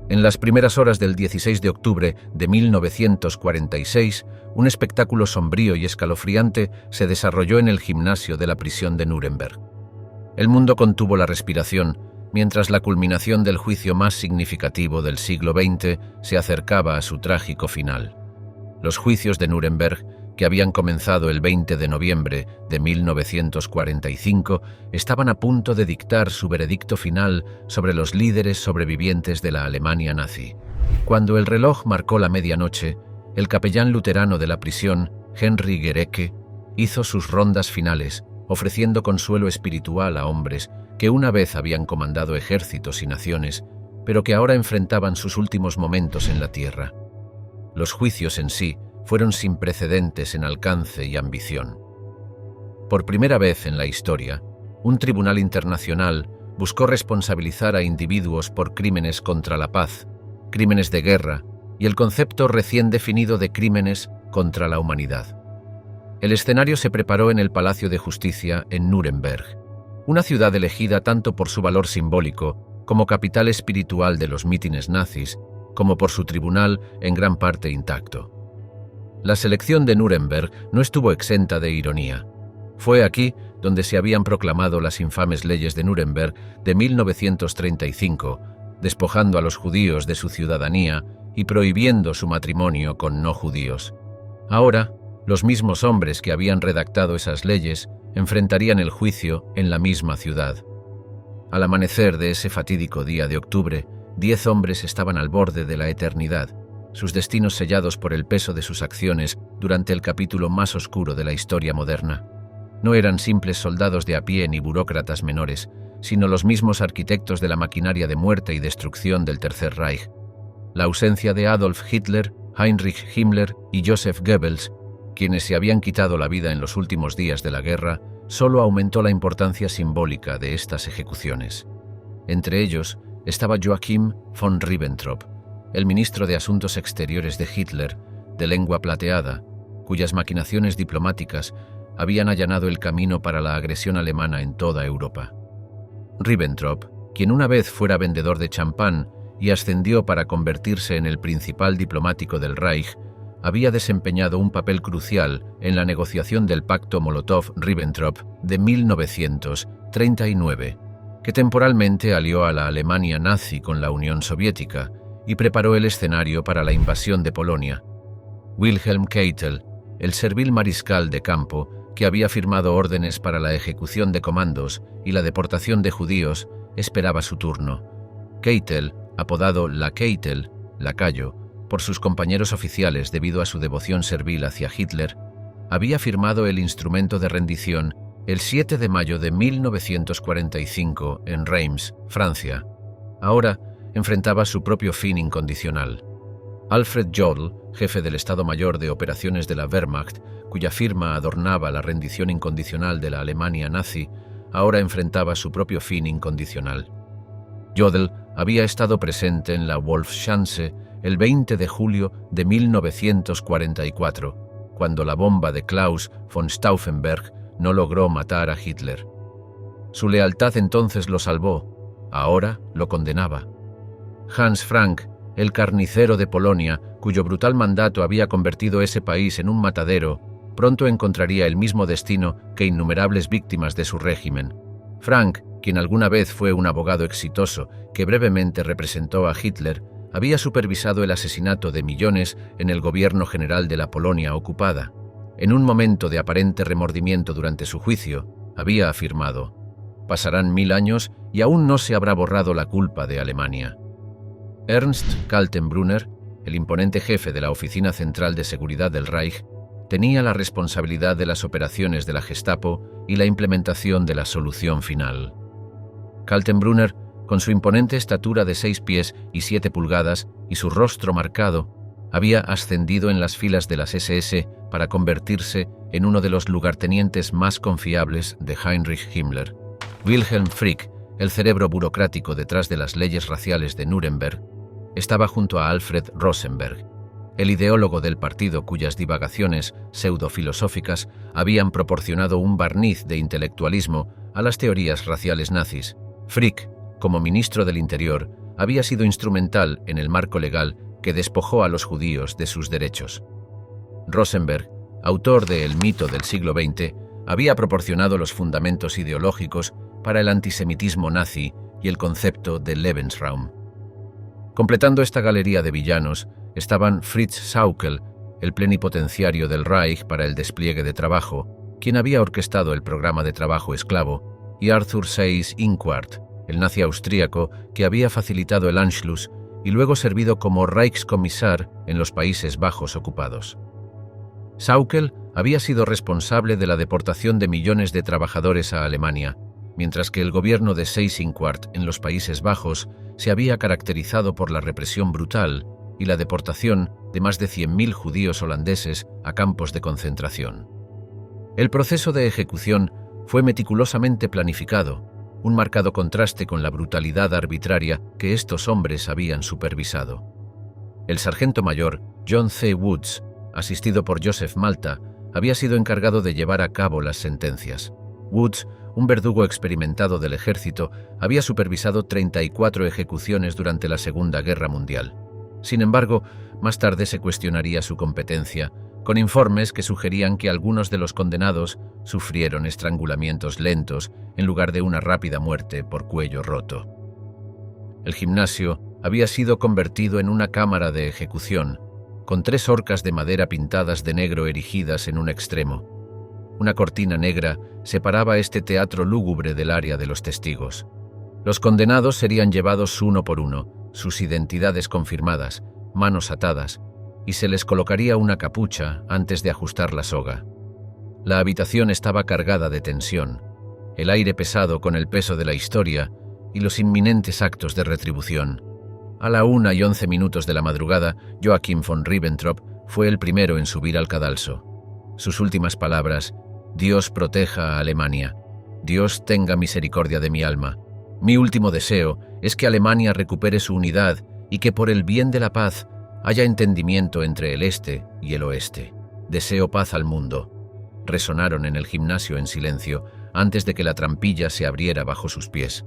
En las primeras horas del 16 de octubre de 1946, un espectáculo sombrío y escalofriante se desarrolló en el gimnasio de la prisión de Nuremberg. El mundo contuvo la respiración mientras la culminación del juicio más significativo del siglo XX se acercaba a su trágico final. Los juicios de Nuremberg, que habían comenzado el 20 de noviembre de 1945, estaban a punto de dictar su veredicto final sobre los líderes sobrevivientes de la Alemania nazi. Cuando el reloj marcó la medianoche, el capellán luterano de la prisión, Henry Gerecke, hizo sus rondas finales, ofreciendo consuelo espiritual a hombres que una vez habían comandado ejércitos y naciones, pero que ahora enfrentaban sus últimos momentos en la tierra. Los juicios en sí fueron sin precedentes en alcance y ambición. Por primera vez en la historia, un tribunal internacional buscó responsabilizar a individuos por crímenes contra la paz, crímenes de guerra y el concepto recién definido de crímenes contra la humanidad. El escenario se preparó en el Palacio de Justicia en Nuremberg, una ciudad elegida tanto por su valor simbólico como capital espiritual de los mítines nazis, como por su tribunal en gran parte intacto. La selección de Nuremberg no estuvo exenta de ironía. Fue aquí donde se habían proclamado las infames leyes de Nuremberg de 1935, despojando a los judíos de su ciudadanía y prohibiendo su matrimonio con no judíos. Ahora, los mismos hombres que habían redactado esas leyes enfrentarían el juicio en la misma ciudad. Al amanecer de ese fatídico día de octubre, 10 hombres estaban al borde de la eternidad, sus destinos sellados por el peso de sus acciones durante el capítulo más oscuro de la historia moderna. No eran simples soldados de a pie ni burócratas menores, sino los mismos arquitectos de la maquinaria de muerte y destrucción del Tercer Reich. La ausencia de Adolf Hitler, Heinrich Himmler y Joseph Goebbels, quienes se habían quitado la vida en los últimos días de la guerra, solo aumentó la importancia simbólica de estas ejecuciones. Entre ellos estaba Joachim von Ribbentrop, el ministro de Asuntos Exteriores de Hitler, de lengua plateada, cuyas maquinaciones diplomáticas habían allanado el camino para la agresión alemana en toda Europa. Ribbentrop, quien una vez fuera vendedor de champán y ascendió para convertirse en el principal diplomático del Reich, había desempeñado un papel crucial en la negociación del Pacto Molotov-Ribbentrop de 1939, que temporalmente alió a la Alemania nazi con la Unión Soviética y preparó el escenario para la invasión de Polonia. Wilhelm Keitel, el servil mariscal de campo, que había firmado órdenes para la ejecución de comandos y la deportación de judíos, esperaba su turno. Keitel, apodado la Keitel, lacayo, por sus compañeros oficiales debido a su devoción servil hacia Hitler, había firmado el instrumento de rendición el 7 de mayo de 1945 en Reims, Francia. Ahora enfrentaba su propio fin incondicional. Alfred Jodl, jefe del Estado Mayor de Operaciones de la Wehrmacht, cuya firma adornaba la rendición incondicional de la Alemania nazi, ahora enfrentaba su propio fin incondicional. Jodl había estado presente en la Wolfschanze el 20 de julio de 1944, cuando la bomba de Klaus von Stauffenberg no logró matar a Hitler. Su lealtad entonces lo salvó, ahora lo condenaba. Hans Frank, el carnicero de Polonia, cuyo brutal mandato había convertido ese país en un matadero, pronto encontraría el mismo destino que innumerables víctimas de su régimen. Frank, quien alguna vez fue un abogado exitoso que brevemente representó a Hitler, había supervisado el asesinato de millones en el gobierno general de la Polonia ocupada. En un momento de aparente remordimiento durante su juicio, había afirmado: «Pasarán 1000 años y aún no se habrá borrado la culpa de Alemania». Ernst Kaltenbrunner, el imponente jefe de la Oficina Central de Seguridad del Reich, tenía la responsabilidad de las operaciones de la Gestapo y la implementación de la solución final. Kaltenbrunner, con su imponente estatura de 6 pies y 7 pulgadas y su rostro marcado, había ascendido en las filas de las SS para convertirse en uno de los lugartenientes más confiables de Heinrich Himmler. Wilhelm Frick, el cerebro burocrático detrás de las leyes raciales de Nuremberg, estaba junto a Alfred Rosenberg, el ideólogo del partido cuyas divagaciones pseudofilosóficas habían proporcionado un barniz de intelectualismo a las teorías raciales nazis. Frick, como ministro del Interior, había sido instrumental en el marco legal que despojó a los judíos de sus derechos. Rosenberg, autor de El mito del siglo XX, había proporcionado los fundamentos ideológicos para el antisemitismo nazi y el concepto de Lebensraum. Completando esta galería de villanos estaban Fritz Sauckel, el plenipotenciario del Reich para el despliegue de trabajo, quien había orquestado el programa de trabajo esclavo, y Arthur Seyss-Inquart, el nazi austríaco que había facilitado el Anschluss y luego servido como Reichskommissar en los Países Bajos ocupados. Sauckel había sido responsable de la deportación de millones de trabajadores a Alemania, mientras que el gobierno de Seyss-Inquart en los Países Bajos se había caracterizado por la represión brutal y la deportación de más de 100.000 judíos holandeses a campos de concentración. El proceso de ejecución fue meticulosamente planificado, un marcado contraste con la brutalidad arbitraria que estos hombres habían supervisado. El sargento mayor John C. Woods, asistido por Joseph Malta, había sido encargado de llevar a cabo las sentencias. Woods, un verdugo experimentado del ejército, había supervisado 34 ejecuciones durante la Segunda Guerra Mundial. Sin embargo, más tarde se cuestionaría su competencia, con informes que sugerían que algunos de los condenados sufrieron estrangulamientos lentos en lugar de una rápida muerte por cuello roto. El gimnasio había sido convertido en una cámara de ejecución, con 3 horcas de madera pintadas de negro erigidas en un extremo. Una cortina negra separaba este teatro lúgubre del área de los testigos. Los condenados serían llevados uno por uno, sus identidades confirmadas, manos atadas, y se les colocaría una capucha antes de ajustar la soga. La habitación estaba cargada de tensión, el aire pesado con el peso de la historia y los inminentes actos de retribución. A la 1:11 de la madrugada, Joachim von Ribbentrop fue el primero en subir al cadalso. Sus últimas palabras: «Dios proteja a Alemania. Dios tenga misericordia de mi alma. Mi último deseo es que Alemania recupere su unidad y que por el bien de la paz haya entendimiento entre el este y el oeste. Deseo paz al mundo». Resonaron en el gimnasio en silencio antes de que la trampilla se abriera bajo sus pies.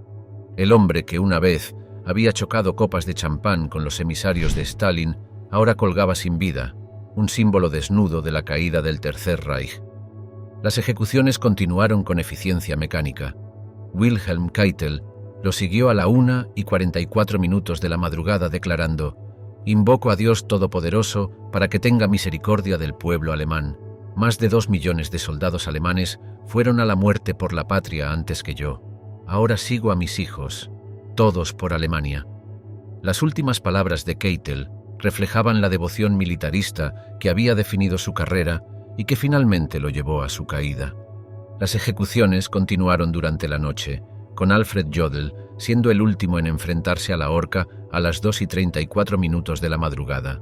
El hombre que una vez había chocado copas de champán con los emisarios de Stalin ahora colgaba sin vida, un símbolo desnudo de la caída del Tercer Reich. Las ejecuciones continuaron con eficiencia mecánica. Wilhelm Keitel lo siguió a la 1:44 de la madrugada declarando: «Invoco a Dios Todopoderoso para que tenga misericordia del pueblo alemán. Más de 2 millones de soldados alemanes fueron a la muerte por la patria antes que yo. Ahora sigo a mis hijos, todos por Alemania». Las últimas palabras de Keitel reflejaban la devoción militarista que había definido su carrera y que finalmente lo llevó a su caída. Las ejecuciones continuaron durante la noche, con Alfred Jodl siendo el último en enfrentarse a la horca a las 2:34 de la madrugada.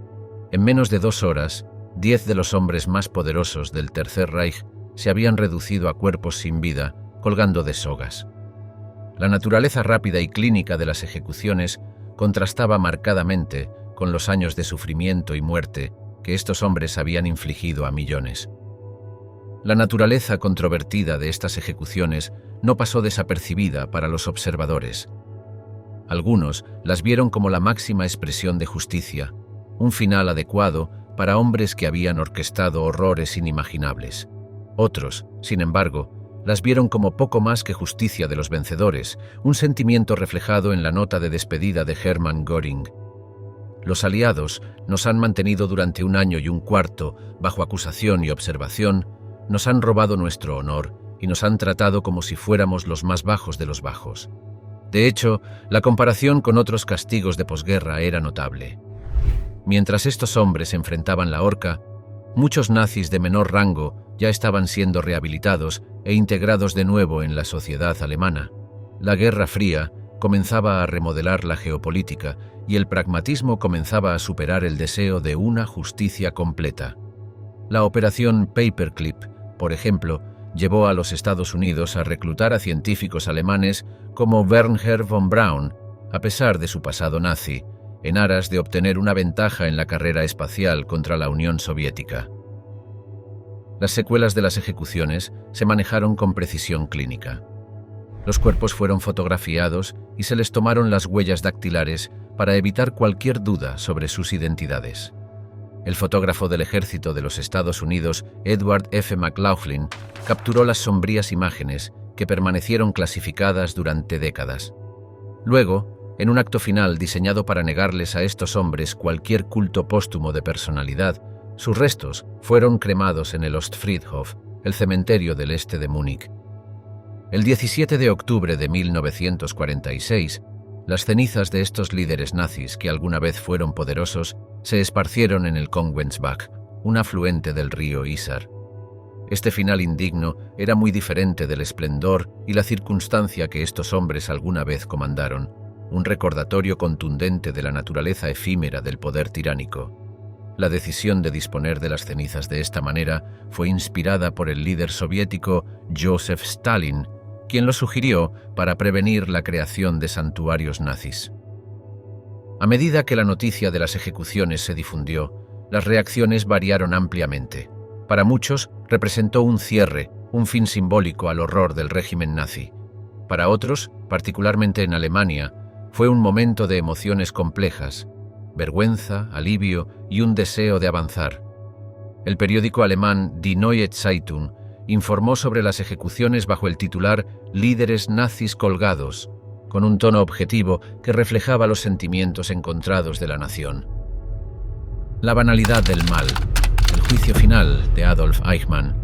En menos de 2 horas, 10 de los hombres más poderosos del Tercer Reich se habían reducido a cuerpos sin vida, colgando de sogas. La naturaleza rápida y clínica de las ejecuciones contrastaba marcadamente con los años de sufrimiento y muerte que estos hombres habían infligido a millones. La naturaleza controvertida de estas ejecuciones no pasó desapercibida para los observadores. Algunos las vieron como la máxima expresión de justicia, un final adecuado para hombres que habían orquestado horrores inimaginables. Otros, sin embargo, las vieron como poco más que justicia de los vencedores, un sentimiento reflejado en la nota de despedida de Hermann Göring. Los aliados nos han mantenido durante 1 año y un cuarto bajo acusación y observación, nos han robado nuestro honor y nos han tratado como si fuéramos los más bajos de los bajos. De hecho, la comparación con otros castigos de posguerra era notable. Mientras estos hombres enfrentaban la horca, muchos nazis de menor rango ya estaban siendo rehabilitados e integrados de nuevo en la sociedad alemana. La Guerra Fría comenzaba a remodelar la geopolítica y el pragmatismo comenzaba a superar el deseo de una justicia completa. La operación Paperclip, por ejemplo, llevó a los Estados Unidos a reclutar a científicos alemanes como Wernher von Braun, a pesar de su pasado nazi, en aras de obtener una ventaja en la carrera espacial contra la Unión Soviética. Las secuelas de las ejecuciones se manejaron con precisión clínica. Los cuerpos fueron fotografiados y se les tomaron las huellas dactilares para evitar cualquier duda sobre sus identidades. El fotógrafo del ejército de los Estados Unidos, Edward F. McLaughlin, capturó las sombrías imágenes que permanecieron clasificadas durante décadas. Luego, en un acto final diseñado para negarles a estos hombres cualquier culto póstumo de personalidad, sus restos fueron cremados en el Ostfriedhof, el cementerio del este de Múnich. El 17 de octubre de 1946, las cenizas de estos líderes nazis que alguna vez fueron poderosos se esparcieron en el Kongensbach, un afluente del río Isar. Este final indigno era muy diferente del esplendor y la circunstancia que estos hombres alguna vez comandaron, un recordatorio contundente de la naturaleza efímera del poder tiránico. La decisión de disponer de las cenizas de esta manera fue inspirada por el líder soviético Joseph Stalin, quien lo sugirió para prevenir la creación de santuarios nazis. A medida que la noticia de las ejecuciones se difundió, las reacciones variaron ampliamente. Para muchos, representó un cierre, un fin simbólico al horror del régimen nazi. Para otros, particularmente en Alemania, fue un momento de emociones complejas, vergüenza, alivio y un deseo de avanzar. El periódico alemán Die Neue Zeitung informó sobre las ejecuciones bajo el titular «Líderes nazis colgados», con un tono objetivo que reflejaba los sentimientos encontrados de la nación. La banalidad del mal, el juicio final de Adolf Eichmann.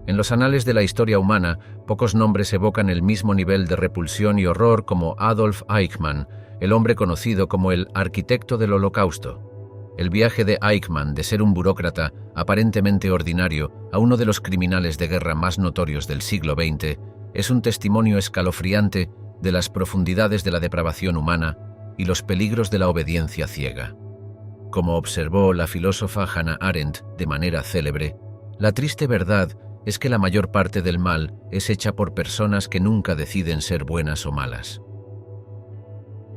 En los anales de la historia humana, pocos nombres evocan el mismo nivel de repulsión y horror como Adolf Eichmann, el hombre conocido como el arquitecto del Holocausto. El viaje de Eichmann de ser un burócrata aparentemente ordinario a uno de los criminales de guerra más notorios del siglo XX es un testimonio escalofriante de las profundidades de la depravación humana y los peligros de la obediencia ciega. Como observó la filósofa Hannah Arendt de manera célebre, la triste verdad es que la mayor parte del mal es hecha por personas que nunca deciden ser buenas o malas.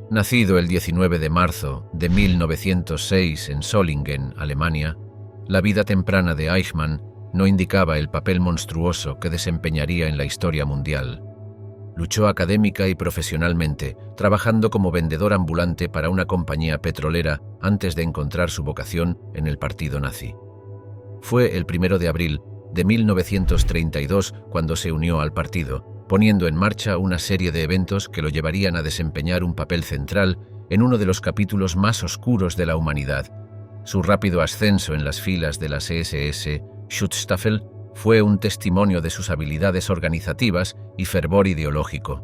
Nacido el 19 de marzo de 1906 en Solingen, Alemania, la vida temprana de Eichmann no indicaba el papel monstruoso que desempeñaría en la historia mundial. Luchó académica y profesionalmente, trabajando como vendedor ambulante para una compañía petrolera antes de encontrar su vocación en el partido nazi. Fue el 1 de abril de 1932 cuando se unió al partido, poniendo en marcha una serie de eventos que lo llevarían a desempeñar un papel central en uno de los capítulos más oscuros de la humanidad. Su rápido ascenso en las filas de las SS Schutzstaffel fue un testimonio de sus habilidades organizativas y fervor ideológico.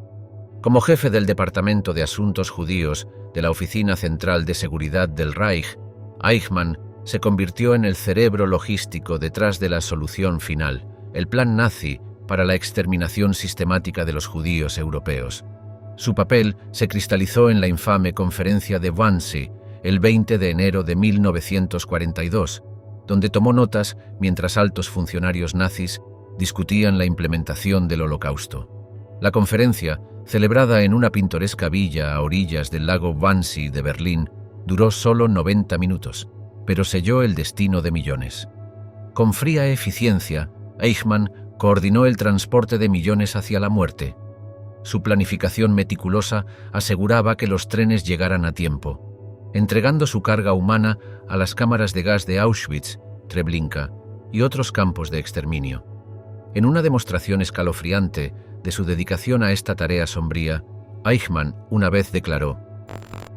Como jefe del Departamento de Asuntos Judíos de la Oficina Central de Seguridad del Reich, Eichmann se convirtió en el cerebro logístico detrás de la solución final, el plan nazi para la exterminación sistemática de los judíos europeos. Su papel se cristalizó en la infame conferencia de Wannsee el 20 de enero de 1942, donde tomó notas mientras altos funcionarios nazis discutían la implementación del Holocausto. La conferencia, celebrada en una pintoresca villa a orillas del lago Wannsee de Berlín, duró solo 90 minutos, pero selló el destino de millones. Con fría eficiencia, Eichmann coordinó el transporte de millones hacia la muerte. Su planificación meticulosa aseguraba que los trenes llegaran a tiempo, entregando su carga humana a las cámaras de gas de Auschwitz, Treblinka y otros campos de exterminio. En una demostración escalofriante de su dedicación a esta tarea sombría, Eichmann una vez declaró: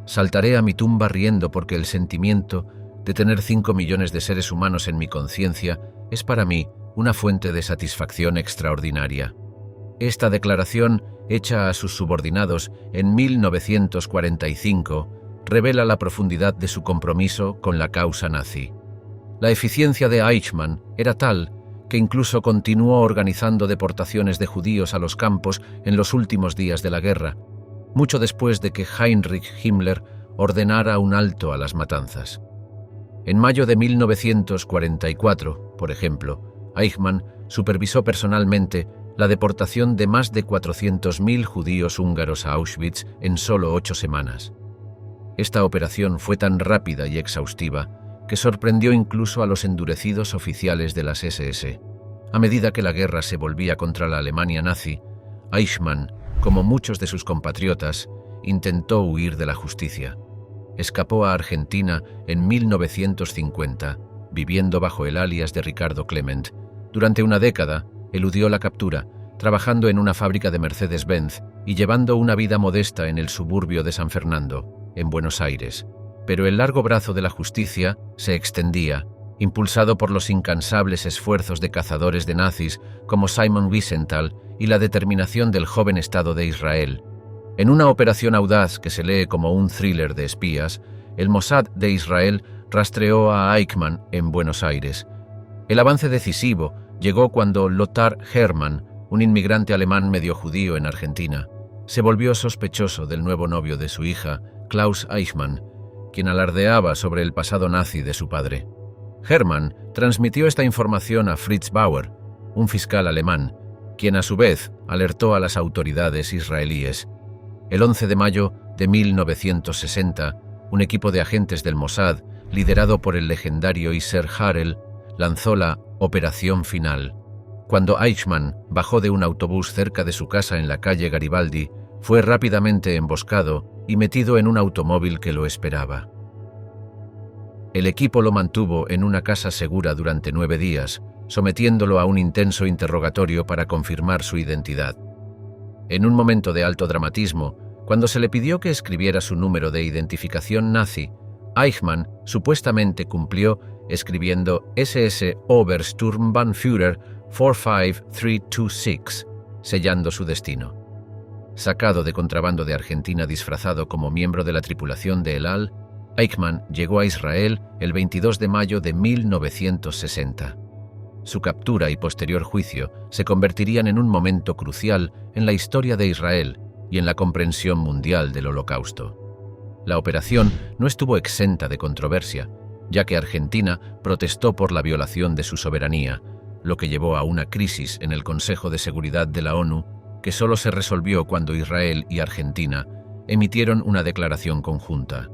«Saltaré a mi tumba riendo porque el sentimiento de tener 5 millones de seres humanos en mi conciencia es para mí una fuente de satisfacción extraordinaria». Esta declaración, hecha a sus subordinados en 1945, revela la profundidad de su compromiso con la causa nazi. La eficiencia de Eichmann era tal que incluso continuó organizando deportaciones de judíos a los campos en los últimos días de la guerra, mucho después de que Heinrich Himmler ordenara un alto a las matanzas. En mayo de 1944, por ejemplo, Eichmann supervisó personalmente la deportación de más de 400.000 judíos húngaros a Auschwitz en solo 8 semanas. Esta operación fue tan rápida y exhaustiva que sorprendió incluso a los endurecidos oficiales de las SS. A medida que la guerra se volvía contra la Alemania nazi, Eichmann, como muchos de sus compatriotas, intentó huir de la justicia. Escapó a Argentina en 1950, viviendo bajo el alias de Ricardo Clement. Durante una década, eludió la captura, trabajando en una fábrica de Mercedes-Benz y llevando una vida modesta en el suburbio de San Fernando, en Buenos Aires. Pero el largo brazo de la justicia se extendía, impulsado por los incansables esfuerzos de cazadores de nazis como Simon Wiesenthal y la determinación del joven Estado de Israel. En una operación audaz que se lee como un thriller de espías, el Mossad de Israel rastreó a Eichmann en Buenos Aires. El avance decisivo llegó cuando Lothar Hermann, un inmigrante alemán medio judío en Argentina, se volvió sospechoso del nuevo novio de su hija, Klaus Eichmann, quien alardeaba sobre el pasado nazi de su padre. Hermann transmitió esta información a Fritz Bauer, un fiscal alemán, quien a su vez alertó a las autoridades israelíes. El 11 de mayo de 1960, un equipo de agentes del Mossad, liderado por el legendario Isser Harel, lanzó la Operación Final. Cuando Eichmann bajó de un autobús cerca de su casa en la calle Garibaldi, fue rápidamente emboscado y metido en un automóvil que lo esperaba. El equipo lo mantuvo en una casa segura durante 9 días, sometiéndolo a un intenso interrogatorio para confirmar su identidad. En un momento de alto dramatismo, cuando se le pidió que escribiera su número de identificación nazi, Eichmann supuestamente cumplió escribiendo SS Obersturmbannführer 45326, sellando su destino. Sacado de contrabando de Argentina disfrazado como miembro de la tripulación de El Al, Eichmann llegó a Israel el 22 de mayo de 1960. Su captura y posterior juicio se convertirían en un momento crucial en la historia de Israel y en la comprensión mundial del Holocausto. La operación no estuvo exenta de controversia, ya que Argentina protestó por la violación de su soberanía, lo que llevó a una crisis en el Consejo de Seguridad de la ONU, que solo se resolvió cuando Israel y Argentina emitieron una declaración conjunta.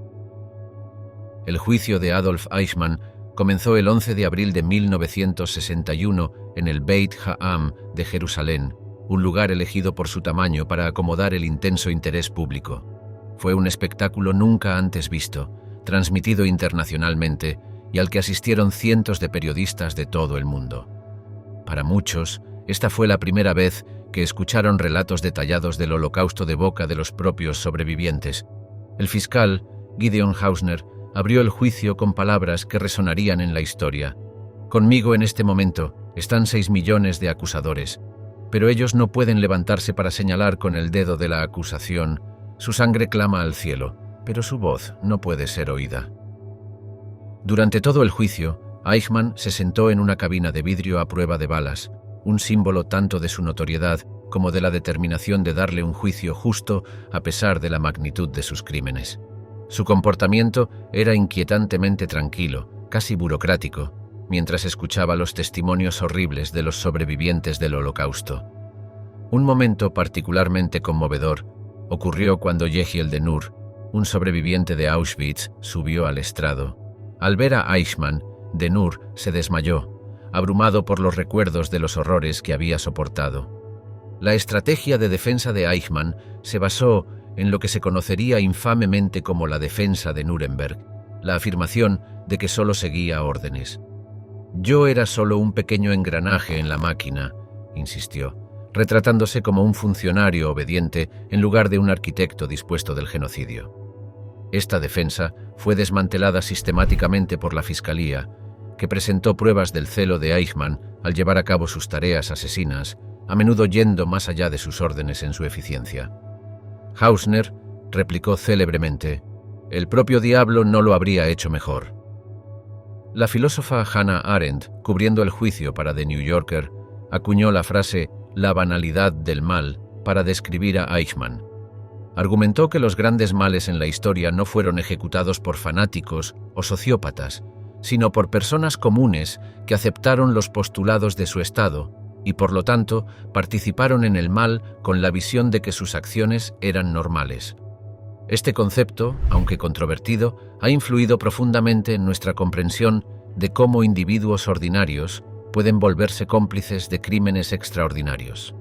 El juicio de Adolf Eichmann comenzó el 11 de abril de 1961 en el Beit Ha'am de Jerusalén, un lugar elegido por su tamaño para acomodar el intenso interés público. Fue un espectáculo nunca antes visto, transmitido internacionalmente y al que asistieron cientos de periodistas de todo el mundo. Para muchos, esta fue la primera vez que escucharon relatos detallados del Holocausto de boca de los propios sobrevivientes. El fiscal, Gideon Hausner, abrió el juicio con palabras que resonarían en la historia. Conmigo en este momento están 6 millones de acusadores, pero ellos no pueden levantarse para señalar con el dedo de la acusación. Su sangre clama al cielo, pero su voz no puede ser oída. Durante todo el juicio, Eichmann se sentó en una cabina de vidrio a prueba de balas, un símbolo tanto de su notoriedad como de la determinación de darle un juicio justo a pesar de la magnitud de sus crímenes. Su comportamiento era inquietantemente tranquilo, casi burocrático, mientras escuchaba los testimonios horribles de los sobrevivientes del Holocausto. Un momento particularmente conmovedor ocurrió cuando Yehiel de-Nur, un sobreviviente de Auschwitz, subió al estrado. Al ver a Eichmann, de-Nur se desmayó, abrumado por los recuerdos de los horrores que había soportado. La estrategia de defensa de Eichmann se basó en lo que se conocería infamemente como la defensa de Nuremberg, la afirmación de que solo seguía órdenes. «Yo era solo un pequeño engranaje en la máquina», insistió, retratándose como un funcionario obediente en lugar de un arquitecto dispuesto del genocidio. Esta defensa fue desmantelada sistemáticamente por la Fiscalía, que presentó pruebas del celo de Eichmann al llevar a cabo sus tareas asesinas, a menudo yendo más allá de sus órdenes en su eficiencia. Hausner replicó célebremente: «El propio diablo no lo habría hecho mejor». La filósofa Hannah Arendt, cubriendo el juicio para The New Yorker, acuñó la frase «la banalidad del mal» para describir a Eichmann. Argumentó que los grandes males en la historia no fueron ejecutados por fanáticos o sociópatas, sino por personas comunes que aceptaron los postulados de su estado y, por lo tanto, participaron en el mal con la visión de que sus acciones eran normales. Este concepto, aunque controvertido, ha influido profundamente en nuestra comprensión de cómo individuos ordinarios pueden volverse cómplices de crímenes extraordinarios.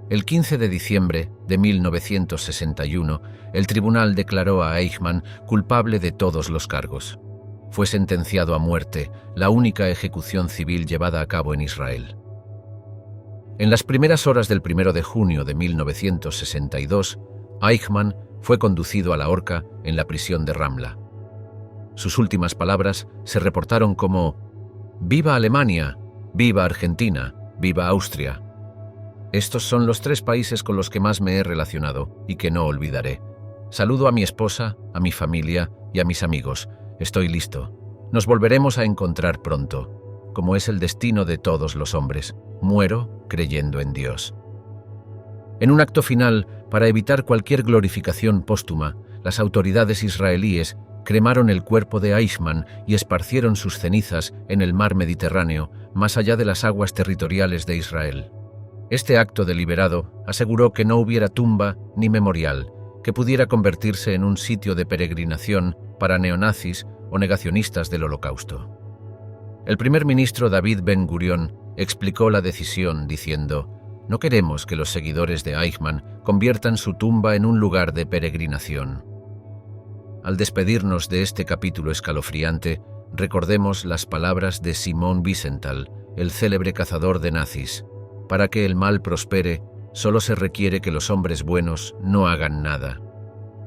El 15 de diciembre de 1961, el tribunal declaró a Eichmann culpable de todos los cargos. Fue sentenciado a muerte, la única ejecución civil llevada a cabo en Israel. En las primeras horas del 1 de junio de 1962, Eichmann fue conducido a la horca en la prisión de Ramla. Sus últimas palabras se reportaron como «Viva Alemania, viva Argentina, viva Austria. Estos son los 3 países con los que más me he relacionado y que no olvidaré. Saludo a mi esposa, a mi familia y a mis amigos. Estoy listo. Nos volveremos a encontrar pronto. Como es el destino de todos los hombres, muero creyendo en Dios». En un acto final, para evitar cualquier glorificación póstuma, las autoridades israelíes cremaron el cuerpo de Eichmann y esparcieron sus cenizas en el mar Mediterráneo, más allá de las aguas territoriales de Israel. Este acto deliberado aseguró que no hubiera tumba ni memorial, que pudiera convertirse en un sitio de peregrinación para neonazis o negacionistas del Holocausto. El primer ministro David Ben-Gurión explicó la decisión diciendo: «No queremos que los seguidores de Eichmann conviertan su tumba en un lugar de peregrinación». Al despedirnos de este capítulo escalofriante, recordemos las palabras de Simón Wiesenthal, el célebre cazador de nazis: «Para que el mal prospere, solo se requiere que los hombres buenos no hagan nada».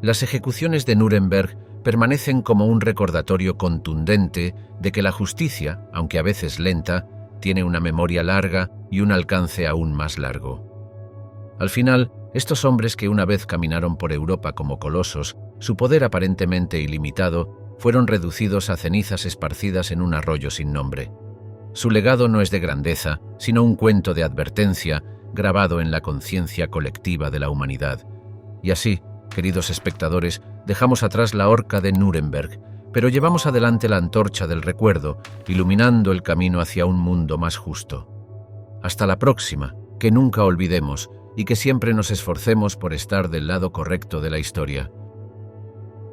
Las ejecuciones de Nuremberg permanecen como un recordatorio contundente de que la justicia, aunque a veces lenta, tiene una memoria larga y un alcance aún más largo. Al final, estos hombres que una vez caminaron por Europa como colosos, su poder aparentemente ilimitado, fueron reducidos a cenizas esparcidas en un arroyo sin nombre. Su legado no es de grandeza, sino un cuento de advertencia grabado en la conciencia colectiva de la humanidad. Y así, queridos espectadores, dejamos atrás la horca de Nuremberg, pero llevamos adelante la antorcha del recuerdo, iluminando el camino hacia un mundo más justo. Hasta la próxima, que nunca olvidemos y que siempre nos esforcemos por estar del lado correcto de la historia.